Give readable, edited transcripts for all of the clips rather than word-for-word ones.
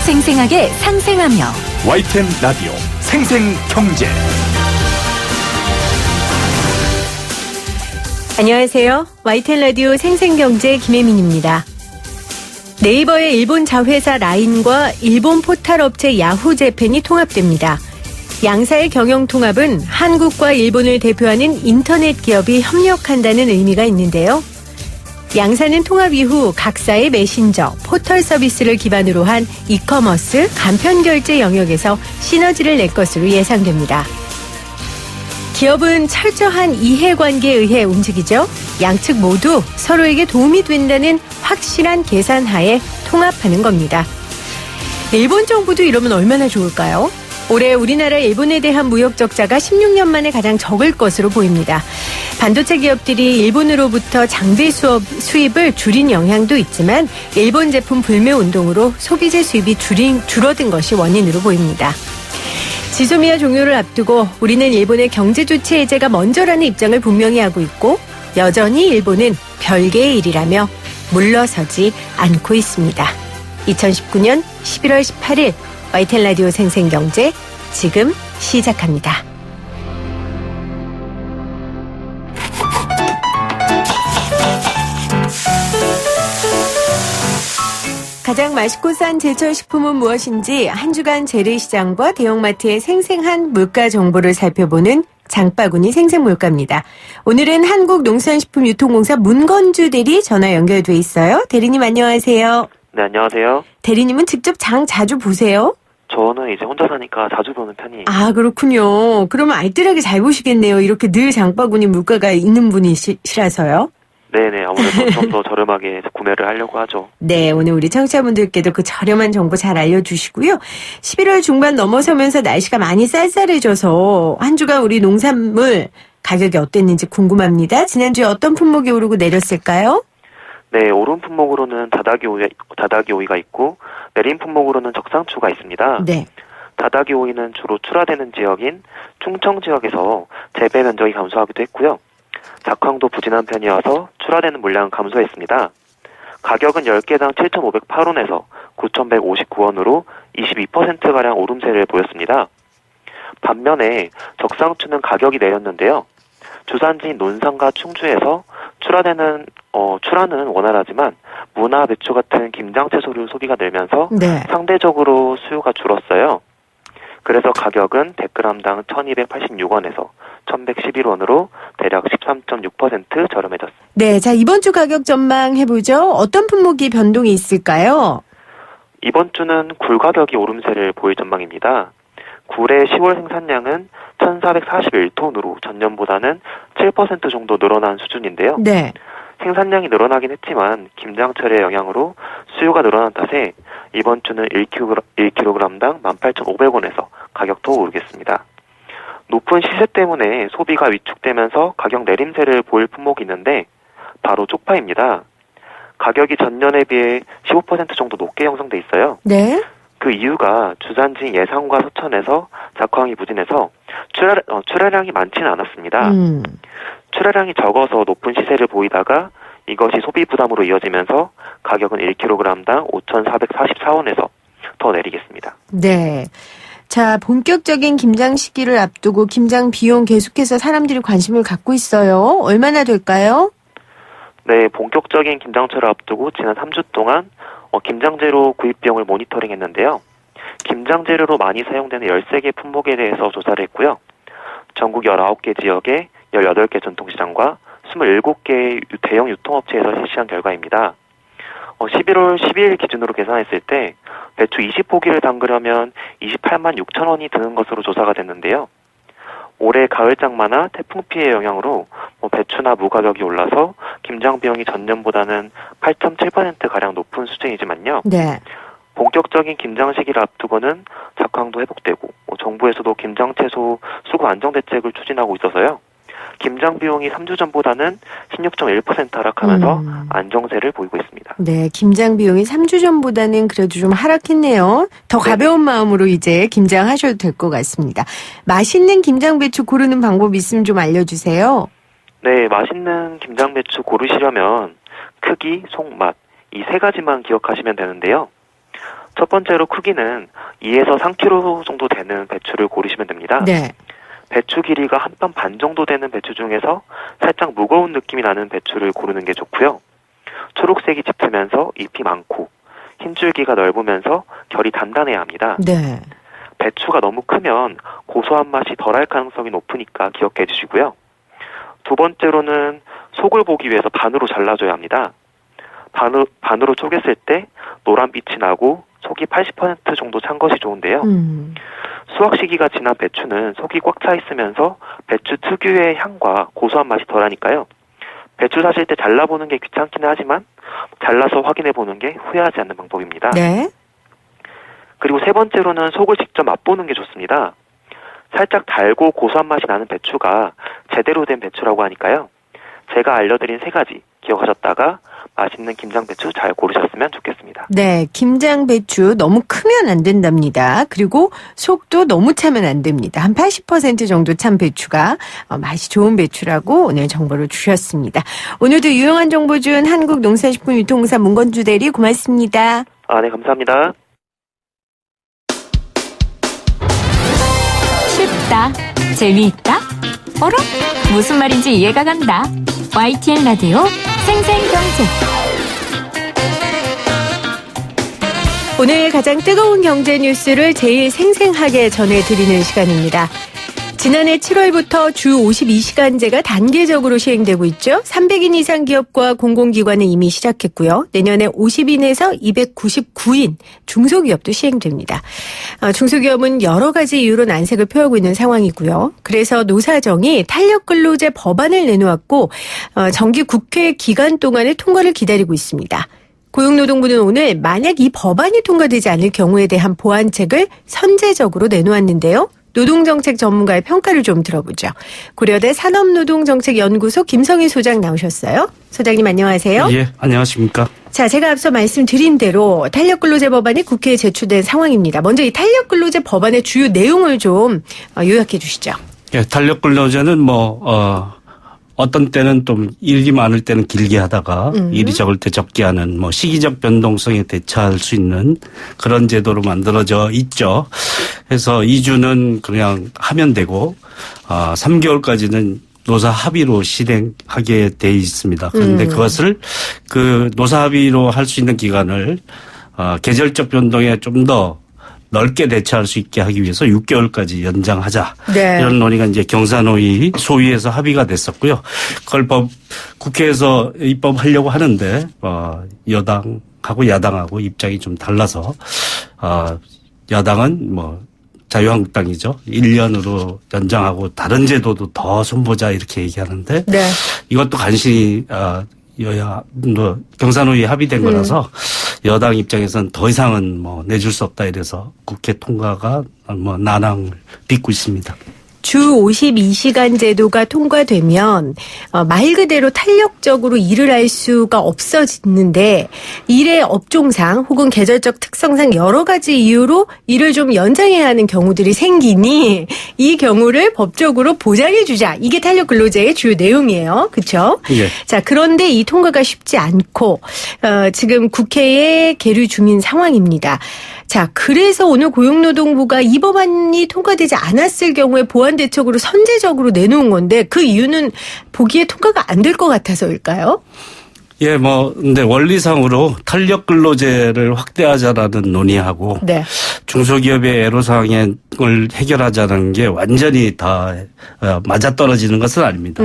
생생하게 상생하며 YTN 라디오 생생경제. 안녕하세요. YTN 라디오 생생경제 김혜민입니다. 네이버의 일본 자회사 라인과 일본 포털 업체 야후 재팬이 통합됩니다. 양사의 경영 통합은 한국과 일본을 대표하는 인터넷 기업이 협력한다는 의미가 있는데요. 양사는 통합 이후 각사의 메신저, 포털 서비스를 기반으로 한 이커머스, 간편결제 영역에서 시너지를 낼 것으로 예상됩니다. 기업은 철저한 이해관계에 의해 움직이죠. 양측 모두 서로에게 도움이 된다는 확실한 계산하에 통합하는 겁니다. 일본 정부도 이러면 얼마나 좋을까요? 올해 우리나라 일본에 대한 무역 적자가 16년 만에 가장 적을 것으로 보입니다. 반도체 기업들이 일본으로부터 장비 수입을 줄인 영향도 있지만 일본 제품 불매 운동으로 소비재 수입이 줄어든 것이 원인으로 보입니다. 지소미아 종료를 앞두고 우리는 일본의 경제 조치 해제가 먼저라는 입장을 분명히 하고 있고 여전히 일본은 별개의 일이라며 물러서지 않고 있습니다. 2019년 11월 18일 YTN 라디오 생생경제 지금 시작합니다. 가장 맛있고 싼 제철 식품은 무엇인지 한 주간 재래시장과 대형마트의 생생한 물가 정보를 살펴보는 장바구니 생생물가입니다. 오늘은 한국농산식품유통공사 문건주 대리 전화 연결돼 있어요. 대리님 안녕하세요. 네, 안녕하세요. 대리님은 직접 장 자주 보세요? 저는 이제 혼자 사니까 자주 보는 편이에요. 아, 그렇군요. 그러면 알뜰하게 잘 보시겠네요. 이렇게 늘 장바구니 물가가 있는 분이시라서요. 네네, 아무래도 좀 더 저렴하게 구매를 하려고 하죠. 네, 오늘 우리 청취자분들께도 그 저렴한 정보 잘 알려주시고요. 11월 중반 넘어서면서 날씨가 많이 쌀쌀해져서 한 주간 우리 농산물 가격이 어땠는지 궁금합니다. 지난주에 어떤 품목이 오르고 내렸을까요? 네, 오른 품목으로는 다다기 오이가 있고 내린 품목으로는 적상추가 있습니다. 네. 다다기 오이는 주로 출하되는 지역인 충청 지역에서 재배 면적이 감소하기도 했고요. 작황도 부진한 편이어서 출하되는 물량은 감소했습니다. 가격은 10개당 7,508원에서 9,159원으로 22%가량 오름세를 보였습니다. 반면에 적상추는 가격이 내렸는데요. 주산지인 논산과 충주에서 출하는 원활하지만 무나 배추 같은 김장 채소류 소비가 늘면서 네. 상대적으로 수요가 줄었어요. 그래서 가격은 100g당 1,286원에서 1,111원으로 대략 13.6% 저렴해졌습니다. 네, 자 이번 주 가격 전망 해보죠. 어떤 품목이 변동이 있을까요? 이번 주는 굴 가격이 오름세를 보일 전망입니다. 굴의 10월 생산량은 1,441톤으로 전년보다는 7% 정도 늘어난 수준인데요. 네. 생산량이 늘어나긴 했지만 김장철의 영향으로 수요가 늘어난 탓에 이번 주는 1kg당 18,500원에서 가격도 오르겠습니다. 높은 시세 때문에 소비가 위축되면서 가격 내림세를 보일 품목이 있는데 바로 쪽파입니다. 가격이 전년에 비해 15% 정도 높게 형성돼 있어요. 네. 그 이유가 주산지인 예산과 서천에서 작황이 부진해서 출하량이 많지는 않았습니다. 출하량이 적어서 높은 시세를 보이다가 이것이 소비 부담으로 이어지면서 가격은 1kg당 5,444원에서 더 내리겠습니다. 네. 자, 본격적인 김장 시기를 앞두고 김장 비용 계속해서 사람들이 관심을 갖고 있어요. 얼마나 될까요? 네, 본격적인 김장철을 앞두고 지난 3주 동안 김장재료 구입 비용을 모니터링했는데요. 김장재료로 많이 사용되는 13개 품목에 대해서 조사를 했고요. 전국 19개 지역의 18개 전통시장과 27개 대형 유통업체에서 실시한 결과입니다. 11월 12일 기준으로 계산했을 때 배추 20포기를 담그려면 28만 6천 원이 드는 것으로 조사가 됐는데요. 올해 가을 장마나 태풍 피해 영향으로 배추나 무 가격이 올라서 김장 비용이 전년보다는 8.7%가량 높은 수준이지만요. 네. 본격적인 김장 시기를 앞두고는 작황도 회복되고 정부에서도 김장 채소 수급 안정 대책을 추진하고 있어서요. 김장 비용이 3주 전보다는 16.1% 하락하면서 안정세를 보이고 있습니다. 네, 김장 비용이 3주 전보다는 그래도 좀 하락했네요. 더 가벼운 마음으로 이제 김장하셔도 될 것 같습니다. 맛있는 김장 배추 고르는 방법 있으면 좀 알려주세요. 네, 맛있는 김장 배추 고르시려면 크기, 속, 맛 이 세 가지만 기억하시면 되는데요. 첫 번째로 크기는 2에서 3kg 정도 되는 배추를 고르시면 됩니다. 네. 배추 길이가 한 뼘 반 정도 되는 배추 중에서 살짝 무거운 느낌이 나는 배추를 고르는 게 좋고요. 초록색이 짙으면서 잎이 많고 흰 줄기가 넓으면서 결이 단단해야 합니다. 네. 배추가 너무 크면 고소한 맛이 덜할 가능성이 높으니까 기억해 주시고요. 두 번째로는 속을 보기 위해서 반으로 잘라줘야 합니다. 반으로 쪼갰을 때 노란빛이 나고 속이 80% 정도 찬 것이 좋은데요. 수확 시기가 지난 배추는 속이 꽉 차 있으면서 배추 특유의 향과 고소한 맛이 덜하니까요. 배추 사실 때 잘라보는 게 귀찮기는 하지만 잘라서 확인해보는 게 후회하지 않는 방법입니다. 네. 그리고 세 번째로는 속을 직접 맛보는 게 좋습니다. 살짝 달고 고소한 맛이 나는 배추가 제대로 된 배추라고 하니까요. 제가 알려드린 세 가지 기억하셨다가 맛있는 김장배추 잘 고르셨으면 좋겠습니다. 네, 김장배추 너무 크면 안 된답니다. 그리고 속도 너무 차면 안 됩니다. 한 80% 정도 찬 배추가 맛이 좋은 배추라고 오늘 정보를 주셨습니다. 오늘도 유용한 정보 준 한국농산식품유통공사 문건주 대리 고맙습니다. 네, 감사합니다. 쉽다, 재미있다, 어라? 무슨 말인지 이해가 간다. YTN 라디오 생생경제. 오늘 가장 뜨거운 경제 뉴스를 제일 생생하게 전해드리는 시간입니다. 지난해 7월부터 주 52시간제가 단계적으로 시행되고 있죠. 300인 이상 기업과 공공기관은 이미 시작했고요. 내년에 50인에서 299인 중소기업도 시행됩니다. 중소기업은 여러 가지 이유로 난색을 표하고 있는 상황이고요. 그래서 노사정이 탄력근로제 법안을 내놓았고 정기 국회 기간 동안의 통과를 기다리고 있습니다. 고용노동부는 오늘 만약 이 법안이 통과되지 않을 경우에 대한 보완책을 선제적으로 내놓았는데요. 노동정책 전문가의 평가를 좀 들어보죠. 고려대 산업노동정책연구소 김성희 소장 나오셨어요. 소장님 안녕하세요. 예, 안녕하십니까. 자, 제가 앞서 말씀드린 대로 탄력근로제 법안이 국회에 제출된 상황입니다. 먼저 이 탄력근로제 법안의 주요 내용을 좀 요약해 주시죠. 예, 탄력근로제는 어떤 때는 좀 일이 많을 때는 길게 하다가 일이 적을 때 적게 하는 시기적 변동성에 대처할 수 있는 그런 제도로 만들어져 있죠. 그래서 2주는 그냥 하면 되고 3개월까지는 노사 합의로 실행하게 돼 있습니다. 그런데 그것을 그 노사 합의로 할 수 있는 기간을 계절적 변동에 좀 더 넓게 대처할 수 있게 하기 위해서 6개월까지 연장하자. 네. 이런 논의가 이제 경사노위 소위에서 합의가 됐었고요. 그걸 국회에서 입법하려고 하는데 여당하고 야당하고 입장이 좀 달라서 여당은 자유한국당이죠. 1년으로 연장하고 다른 제도도 더 손보자 이렇게 얘기하는데 네. 이것도 간신히 경사노위에 합의된 거라서 여당 입장에서는 더 이상은 내줄 수 없다 이래서 국회 통과가 난항을 빚고 있습니다. 주 52시간 제도가 통과되면 말 그대로 탄력적으로 일을 할 수가 없어지는데 일의 업종상 혹은 계절적 특성상 여러 가지 이유로 일을 좀 연장해야 하는 경우들이 생기니 이 경우를 법적으로 보장해 주자. 이게 탄력근로제의 주요 내용이에요. 그렇죠? 예. 자, 그런데 이 통과가 쉽지 않고 지금 국회에 계류 중인 상황입니다. 자, 그래서 오늘 고용노동부가 이 법안이 통과되지 않았을 경우에 보완 대책으로 선제적으로 내놓은 건데 그 이유는 보기에 통과가 안 될 것 같아서일까요? 예, 근데 원리상으로 탄력 근로제를 확대하자라는 논의하고 네. 중소기업의 애로사항을 해결하자는 게 완전히 다 맞아떨어지는 것은 아닙니다.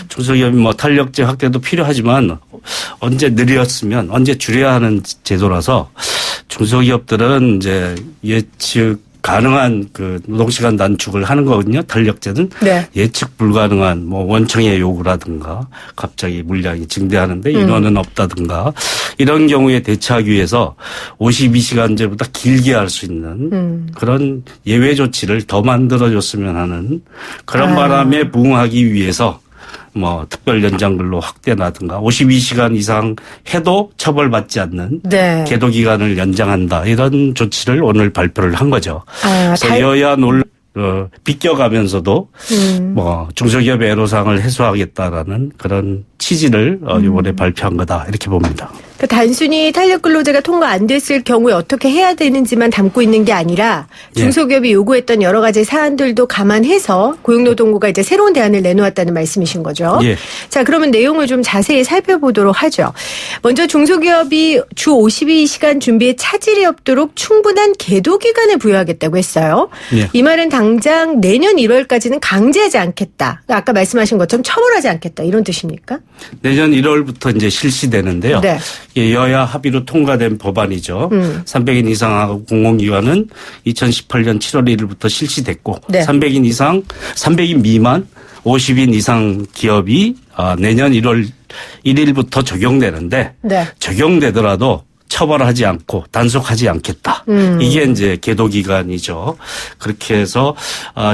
중소기업이 탄력제 확대도 필요하지만 언제 느렸으면 언제 줄여야 하는 제도라서 중소기업들은 이제 예측 가능한 그 노동시간 단축을 하는 거거든요. 탄력제는. 네. 예측 불가능한 원청의 요구라든가 갑자기 물량이 증대하는데 인원은 없다든가 이런 경우에 대처하기 위해서 52시간제보다 길게 할 수 있는 그런 예외 조치를 더 만들어줬으면 하는 그런 바람에 부응하기 위해서 특별 연장근로 확대라든가 52시간 이상 해도 처벌받지 않는 네. 계도 기간을 연장한다. 이런 조치를 오늘 발표를 한 거죠. 그래서 여야 비껴가면서도 중소기업의 애로사항을 해소하겠다라는 그런 취지를 이번에 발표한 거다. 이렇게 봅니다. 그러니까 단순히 탄력근로제가 통과 안 됐을 경우에 어떻게 해야 되는지만 담고 있는 게 아니라 중소기업이 요구했던 여러 가지 사안들도 감안해서 고용노동부가 이제 새로운 대안을 내놓았다는 말씀이신 거죠. 예. 자, 그러면 내용을 좀 자세히 살펴보도록 하죠. 먼저 중소기업이 주 52시간 준비에 차질이 없도록 충분한 계도 기간을 부여하겠다고 했어요. 예. 이 말은 당장 내년 1월까지는 강제하지 않겠다. 아까 말씀하신 것처럼 처벌하지 않겠다. 이런 뜻입니까? 내년 1월부터 이제 실시되는데요. 네. 예, 여야 합의로 통과된 법안이죠. 300인 이상하고 공공기관은 2018년 7월 1일부터 실시됐고 네. 300인 미만 50인 이상 기업이 내년 1월 1일부터 적용되는데 네. 적용되더라도 처벌하지 않고 단속하지 않겠다. 이게 이제 계도 기간이죠. 그렇게 해서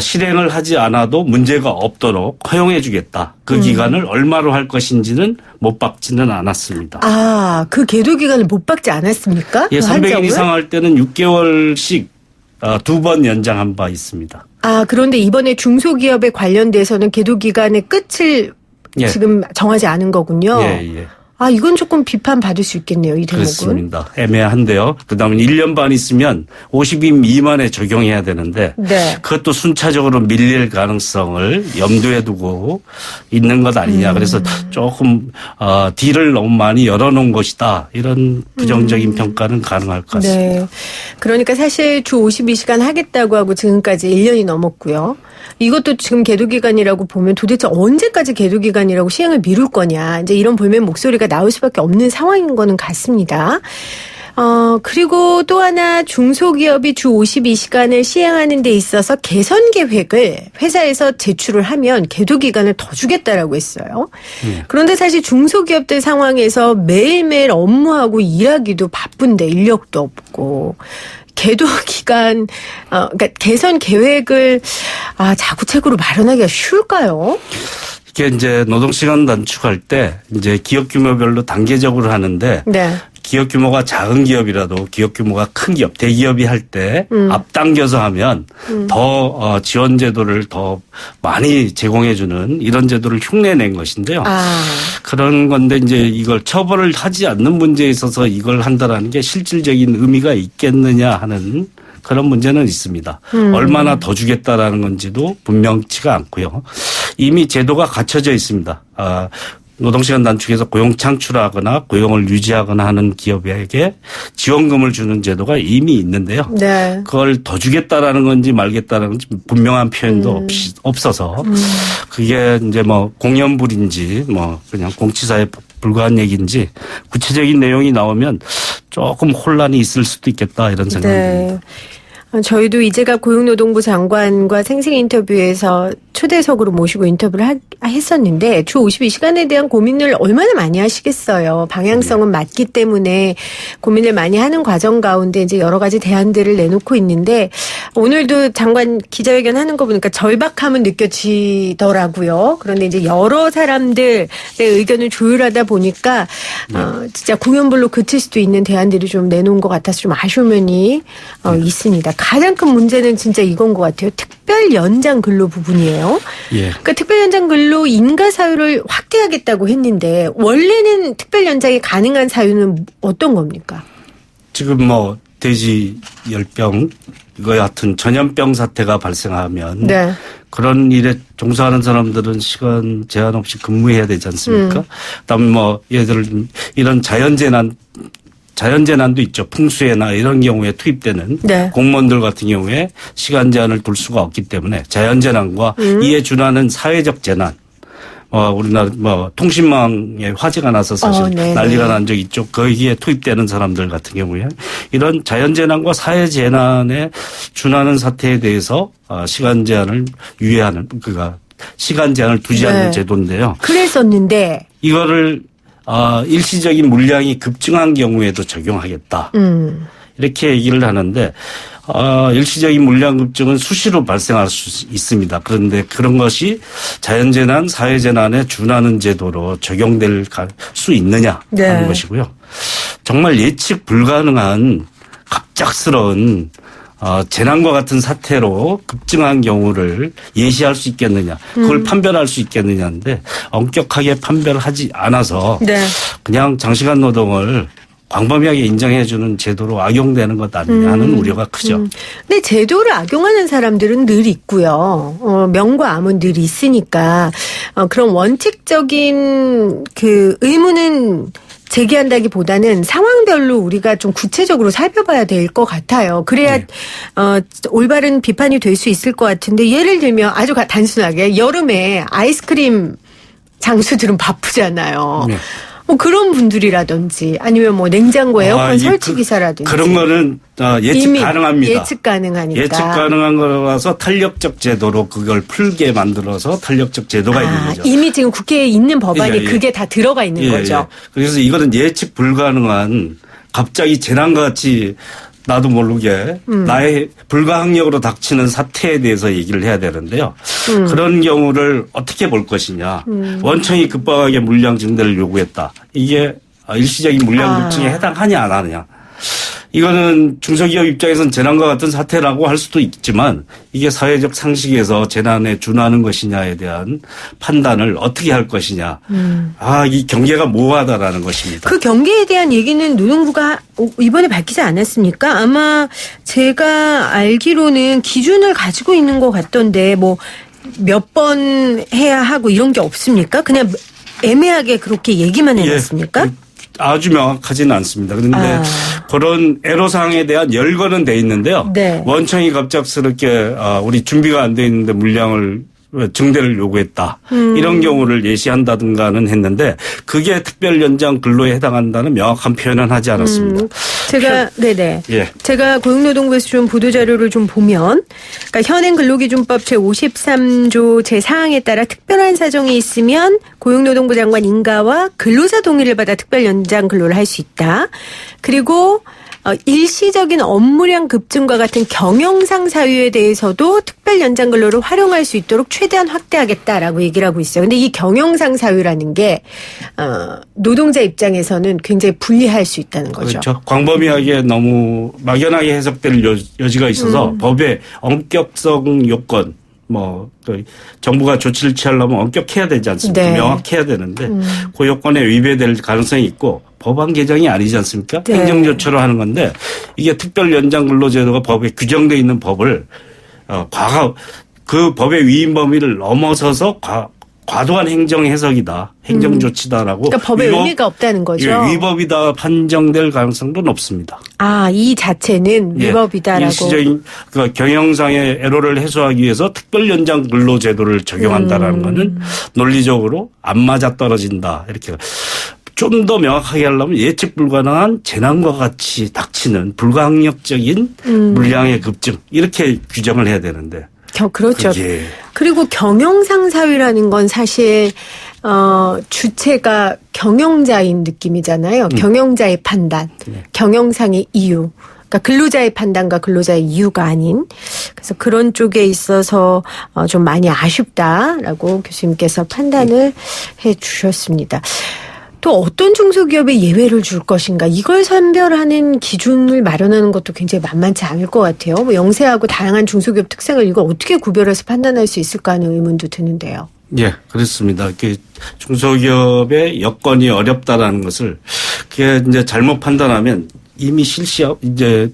실행을 하지 않아도 문제가 없도록 허용해 주겠다. 그 기간을 얼마로 할 것인지는 못 박지는 않았습니다. 아, 그 계도 기간을 못 받지 않았습니까? 예, 그 300인 한정을? 이상 할 때는 6개월씩 2번 연장한 바 있습니다. 아, 그런데 이번에 중소기업에 관련돼서는 계도 기간의 끝을 예. 지금 정하지 않은 거군요. 예, 예. 아, 이건 조금 비판받을 수 있겠네요, 이 대목은. 그렇습니다. 애매한데요. 그다음에 1년 반 있으면 50인 미만에 적용해야 되는데 네. 그것도 순차적으로 밀릴 가능성을 염두에 두고 있는 것 아니냐. 그래서 조금 딜을 너무 많이 열어놓은 것이다. 이런 부정적인 평가는 가능할 것 같습니다. 네. 그러니까 사실 주 52시간 하겠다고 하고 지금까지 1년이 넘었고요. 이것도 지금 계도기간이라고 보면 도대체 언제까지 계도기간이라고 시행을 미룰 거냐. 이제 이런 볼멘 목소리가 나올 수밖에 없는 상황인 거는 같습니다. 그리고 또 하나 중소기업이 주 52시간을 시행하는 데 있어서 개선 계획을 회사에서 제출을 하면 계도기간을 더 주겠다라고 했어요. 그런데 사실 중소기업들 상황에서 매일매일 업무하고 일하기도 바쁜데 인력도 없고 계도 기간, 그러니까 개선 계획을 자구책으로 마련하기가 쉬울까요? 이게 이제 노동시간 단축할 때 이제 기업 규모별로 단계적으로 하는데 네. 기업 규모가 작은 기업이라도 기업 규모가 큰 기업, 대기업이 할 때 앞당겨서 하면 더 지원 제도를 더 많이 제공해 주는 이런 제도를 흉내낸 것인데요. 그런 건데 이제 이걸 처벌을 하지 않는 문제에 있어서 이걸 한다라는 게 실질적인 의미가 있겠느냐 하는 그런 문제는 있습니다. 얼마나 더 주겠다라는 건지도 분명치가 않고요. 이미 제도가 갖춰져 있습니다. 노동시간 단축해서 고용 창출하거나 고용을 유지하거나 하는 기업에게 지원금을 주는 제도가 이미 있는데요. 네. 그걸 더 주겠다라는 건지 말겠다라는 건지 분명한 표현도 없어서 그게 이제 뭐 공연불인지 뭐 그냥 공치사에 불과한 얘기인지 구체적인 내용이 나오면 조금 혼란이 있을 수도 있겠다 이런 생각이 듭니다. 네. 저희도 이재갑 고용노동부 장관과 생생 인터뷰에서 초대석으로 모시고 인터뷰를 했었는데 주 52시간에 대한 고민을 얼마나 많이 하시겠어요. 방향성은 맞기 때문에 고민을 많이 하는 과정 가운데 이제 여러 가지 대안들을 내놓고 있는데 오늘도 장관 기자회견 하는 거 보니까 절박함은 느껴지더라고요. 그런데 이제 여러 사람들의 의견을 조율하다 보니까 진짜 공연불로 그칠 수도 있는 대안들이 좀 내놓은 것 같아서 좀 아쉬운 면이 있습니다. 가장 큰 문제는 진짜 이건 것 같아요. 특별 연장 근로 부분이에요. 예. 그러니까 특별 연장 근로 인가 사유를 확대하겠다고 했는데 원래는 특별 연장이 가능한 사유는 어떤 겁니까? 지금 뭐 돼지 열병 이거 같은 전염병 사태가 발생하면 네. 그런 일에 종사하는 사람들은 시간 제한 없이 근무해야 되지 않습니까? 그다음에 뭐 예를 들어 이런 자연재난도 있죠. 풍수해나 이런 경우에 투입되는 네. 공무원들 같은 경우에 시간 제한을 둘 수가 없기 때문에 자연재난과 이에 준하는 사회적 재난. 우리나라 통신망에 화재가 나서 사실 난리가 난 적이 있죠. 거기에 투입되는 사람들 같은 경우에 이런 자연재난과 사회재난에 준하는 사태에 대해서 시간 제한을 유예하는 그러니까 시간 제한을 두지 않는 네. 제도인데요. 그랬었는데 이거를 일시적인 물량이 급증한 경우에도 적용하겠다. 이렇게 얘기를 하는데 일시적인 물량 급증은 수시로 발생할 수 있습니다. 그런데 그런 것이 자연재난, 사회재난에 준하는 제도로 적용될 수 있느냐 하는 네. 것이고요. 정말 예측 불가능한 갑작스러운 재난과 같은 사태로 급증한 경우를 예시할 수 있겠느냐, 그걸 판별할 수 있겠느냐인데 엄격하게 판별하지 않아서 네. 그냥 장시간 노동을 광범위하게 인정해주는 제도로 악용되는 것 아니냐 하는 우려가 크죠. 근데 제도를 악용하는 사람들은 늘 있고요. 명과 암은 늘 있으니까 그런 원칙적인 그 의무는 제기한다기보다는 상황별로 우리가 좀 구체적으로 살펴봐야 될 것 같아요. 그래야 네. 올바른 비판이 될 수 있을 것 같은데 예를 들면 아주 단순하게 여름에 아이스크림 장수들은 바쁘잖아요. 네. 뭐 그런 분들이라든지 아니면 뭐 냉장고 에어컨 설치 기사라든지 그런 거는 예측 이미 가능합니다. 예측 가능하니까. 예측 가능한 거라서 탄력적 제도로 그걸 풀게 만들어서 탄력적 제도가 있는 거죠. 이미 지금 국회에 있는 법안이 예, 예. 그게 다 들어가 있는 거죠. 예. 그래서 이거는 예측 불가능한 갑자기 재난과 같이 나도 모르게 나의 불가항력으로 닥치는 사태에 대해서 얘기를 해야 되는데요. 그런 경우를 어떻게 볼 것이냐. 원청이 급박하게 물량 증대를 요구했다. 이게 일시적인 물량 급증에 해당하냐 안 하느냐. 이거는 중소기업 입장에서는 재난과 같은 사태라고 할 수도 있지만 이게 사회적 상식에서 재난에 준하는 것이냐에 대한 판단을 어떻게 할 것이냐. 이 경계가 모호하다라는 것입니다. 그 경계에 대한 얘기는 노동부가 이번에 밝히지 않았습니까? 아마 제가 알기로는 기준을 가지고 있는 것 같던데 뭐 몇 번 해야 하고 이런 게 없습니까? 그냥 애매하게 그렇게 얘기만 해놨습니까? 아주 명확하지는 않습니다. 그런데 그런 애로사항에 대한 열거는 돼 있는데요. 네. 원청이 갑작스럽게 우리 준비가 안 돼 있는데 물량을 증대를 요구했다. 이런 경우를 예시한다든가는 했는데 그게 특별 연장 근로에 해당한다는 명확한 표현은 하지 않았습니다. 네네. 예. 제가 고용노동부에서 좀 보도자료를 좀 보면 그러니까 현행 근로기준법 제53조 제4항에 따라 특별한 사정이 있으면 고용노동부 장관 인가와 근로자 동의를 받아 특별 연장 근로를 할 수 있다. 그리고 일시적인 업무량 급증과 같은 경영상 사유에 대해서도 특별 연장 근로를 활용할 수 있도록 최대한 확대하겠다라고 얘기를 하고 있어요. 근데 이 경영상 사유라는 게 노동자 입장에서는 굉장히 불리할 수 있다는 거죠. 그렇죠. 광범위하게 너무 막연하게 해석될 여지가 있어서 법의 엄격성 요건 정부가 조치를 취하려면 엄격해야 되지 않습니까? 네. 명확해야 되는데 그 요건에 위배될 가능성이 있고 법안 개정이 아니지 않습니까? 네. 행정조치로 하는 건데 이게 특별 연장 근로제도가 법에 규정되어 있는 법을 그 법의 위임 범위를 넘어서서 과도한 행정 해석이다. 행정 조치다라고. 그러니까 법에 의미가 없다는 거죠. 예, 위법이다 판정될 가능성도 높습니다. 이 자체는 위법이다라고. 일시적인 경영상의 애로를 해소하기 위해서 특별 연장 근로 제도를 적용한다라는 거는 논리적으로 안 맞아 떨어진다. 이렇게 좀 더 명확하게 하려면 예측 불가능한 재난과 같이 닥치는 불가항력적인 물량의 급증 이렇게 규정을 해야 되는데. 그렇죠. 그리고 경영상 사유라는 건 사실 주체가 경영자인 느낌이잖아요. 경영자의 판단, 경영상의 이유. 그러니까 근로자의 판단과 근로자의 이유가 아닌. 그래서 그런 쪽에 있어서 좀 많이 아쉽다라고 교수님께서 판단을 해 주셨습니다. 또 어떤 중소기업에 예외를 줄 것인가 이걸 선별하는 기준을 마련하는 것도 굉장히 만만치 않을 것 같아요. 영세하고 다양한 중소기업 특성을 이걸 어떻게 구별해서 판단할 수 있을까 하는 의문도 드는데요. 예, 그렇습니다. 중소기업의 여건이 어렵다라는 것을 그게 이제 잘못 판단하면 이미 이제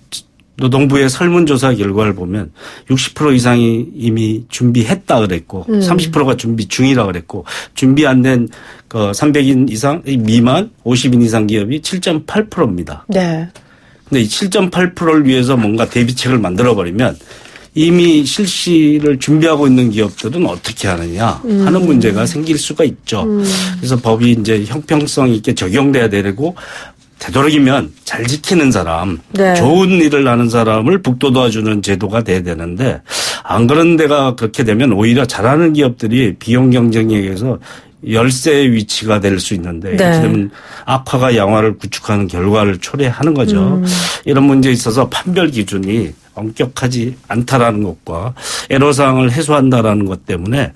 노동부의 설문조사 결과를 보면 60% 이상이 이미 준비했다 그랬고 30%가 준비 중이라 그랬고 준비 안 된 300인 이상 미만 50인 이상 기업이 7.8%입니다. 네. 근데 이 7.8%를 위해서 뭔가 대비책을 만들어버리면 이미 실시를 준비하고 있는 기업들은 어떻게 하느냐 하는 문제가 생길 수가 있죠. 그래서 법이 이제 형평성 있게 적용돼야 되고 되도록이면 잘 지키는 사람, 네. 좋은 일을 하는 사람을 북돋아주는 제도가 돼야 되는데 안 그런 데가 그렇게 되면 오히려 잘하는 기업들이 비용 경쟁력에서 열세의 위치가 될 수 있는데 이렇게 되면 악화가 양화를 구축하는 결과를 초래하는 거죠. 이런 문제에 있어서 판별 기준이 엄격하지 않다라는 것과 애로사항을 해소한다라는 것 때문에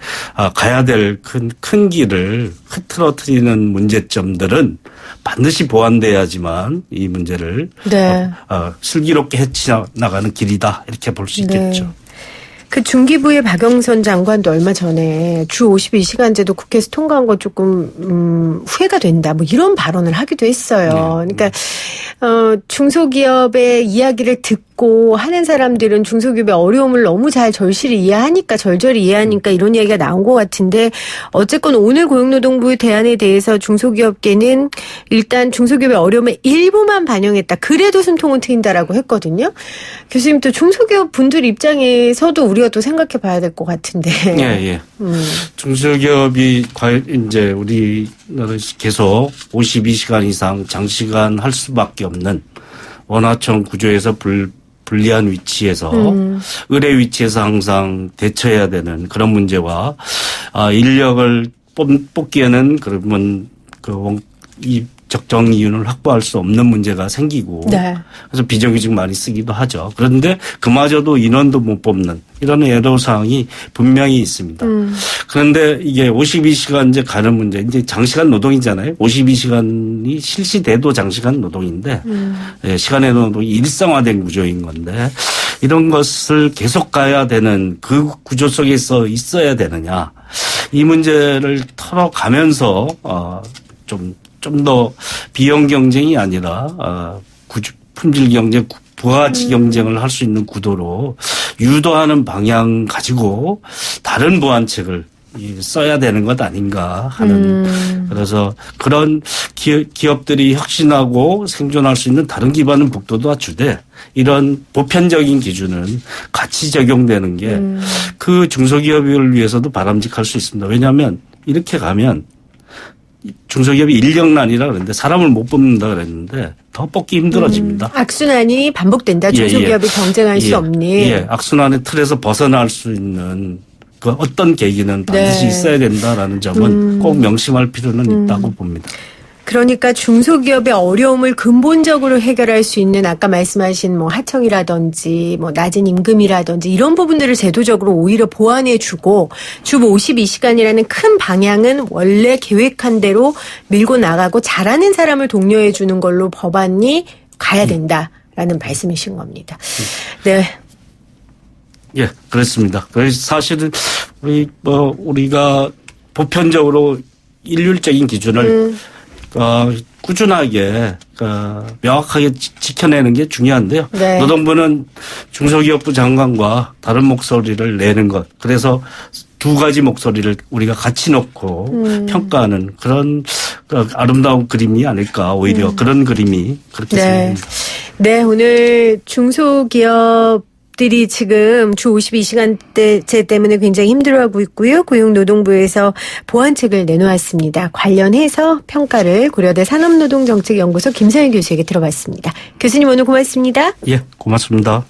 가야 될 큰 길을 흐트러뜨리는 문제점들은 반드시 보완돼야지만 이 문제를 네. 슬기롭게 헤쳐나가는 길이다 이렇게 볼 수 있겠죠. 네. 그 중기부의 박영선 장관도 얼마 전에 주 52시간제도 국회에서 통과한 거 조금 후회가 된다 뭐 이런 발언을 하기도 했어요. 그러니까 중소기업의 이야기를 듣고 하는 사람들은 중소기업의 어려움을 너무 잘 절실히 이해하니까 이런 이야기가 나온 것 같은데 어쨌건 오늘 고용노동부의 대안에 대해서 중소기업계는 일단 중소기업의 어려움의 일부만 반영했다. 그래도 숨통은 트인다라고 했거든요. 교수님 또 중소기업 분들 입장에서도 우리가 또 생각해 봐야 될 것 같은데. 예. 중소기업이 이제 우리나라에서 계속 52시간 이상 장시간 할 수밖에 없는 원하청 구조에서 불리한 위치에서 의뢰 위치에서 항상 대처해야 되는 그런 문제와 인력을 뽑기에는 그러면 이 적정 이윤을 확보할 수 없는 문제가 생기고 네. 그래서 비정규직 많이 쓰기도 하죠. 그런데 그마저도 인원도 못 뽑는 이런 애로사항이 분명히 있습니다. 그런데 이게 52시간제 가는 문제 이제 장시간 노동이잖아요. 52시간이 실시돼도 장시간 노동인데 시간의 노동이 일상화된 구조인 건데 이런 것을 계속 가야 되는 그 구조 속에서 있어야 되느냐. 이 문제를 털어가면서 좀 더 비용 경쟁이 아니라 품질 경쟁, 부가가치 경쟁을 할 수 있는 구도로 유도하는 방향 가지고 다른 보완책을 써야 되는 것 아닌가 하는 그래서 그런 기업들이 혁신하고 생존할 수 있는 다른 기반은 복도도 주되 이런 보편적인 기준은 같이 적용되는 게 그 중소기업을 위해서도 바람직할 수 있습니다. 왜냐하면 이렇게 가면 중소기업이 인력난이라 그랬는데 사람을 못 뽑는다 그랬는데 더 뽑기 힘들어집니다. 악순환이 반복된다. 중소기업이 경쟁할 수 없는. 악순환의 틀에서 벗어날 수 있는 그 어떤 계기는 반드시 있어야 된다라는 점은 꼭 명심할 필요는 있다고 봅니다. 그러니까 중소기업의 어려움을 근본적으로 해결할 수 있는 아까 말씀하신 뭐 하청이라든지 뭐 낮은 임금이라든지 이런 부분들을 제도적으로 오히려 보완해주고 주 52시간이라는 큰 방향은 원래 계획한 대로 밀고 나가고 잘하는 사람을 독려해주는 걸로 법안이 가야 된다라는 말씀이신 겁니다. 네. 예, 그렇습니다. 그래서 사실은 우리가 보편적으로 일률적인 기준을 꾸준하게 명확하게 지켜내는 게 중요한데요. 네. 노동부는 중소기업부 장관과 다른 목소리를 내는 것. 그래서 두 가지 목소리를 우리가 같이 놓고 평가하는 그런 아름다운 그림이 아닐까. 오히려 그런 그림이 그렇게 생깁니다. 네, 오늘 중소기업 들이 지금 주 52시간제 때문에 굉장히 힘들어하고 있고요. 고용노동부에서 보완책을 내놓았습니다. 관련해서 평가를 고려대 산업노동정책연구소 김서영 교수에게 들어봤습니다. 교수님 오늘 고맙습니다. 예, 고맙습니다.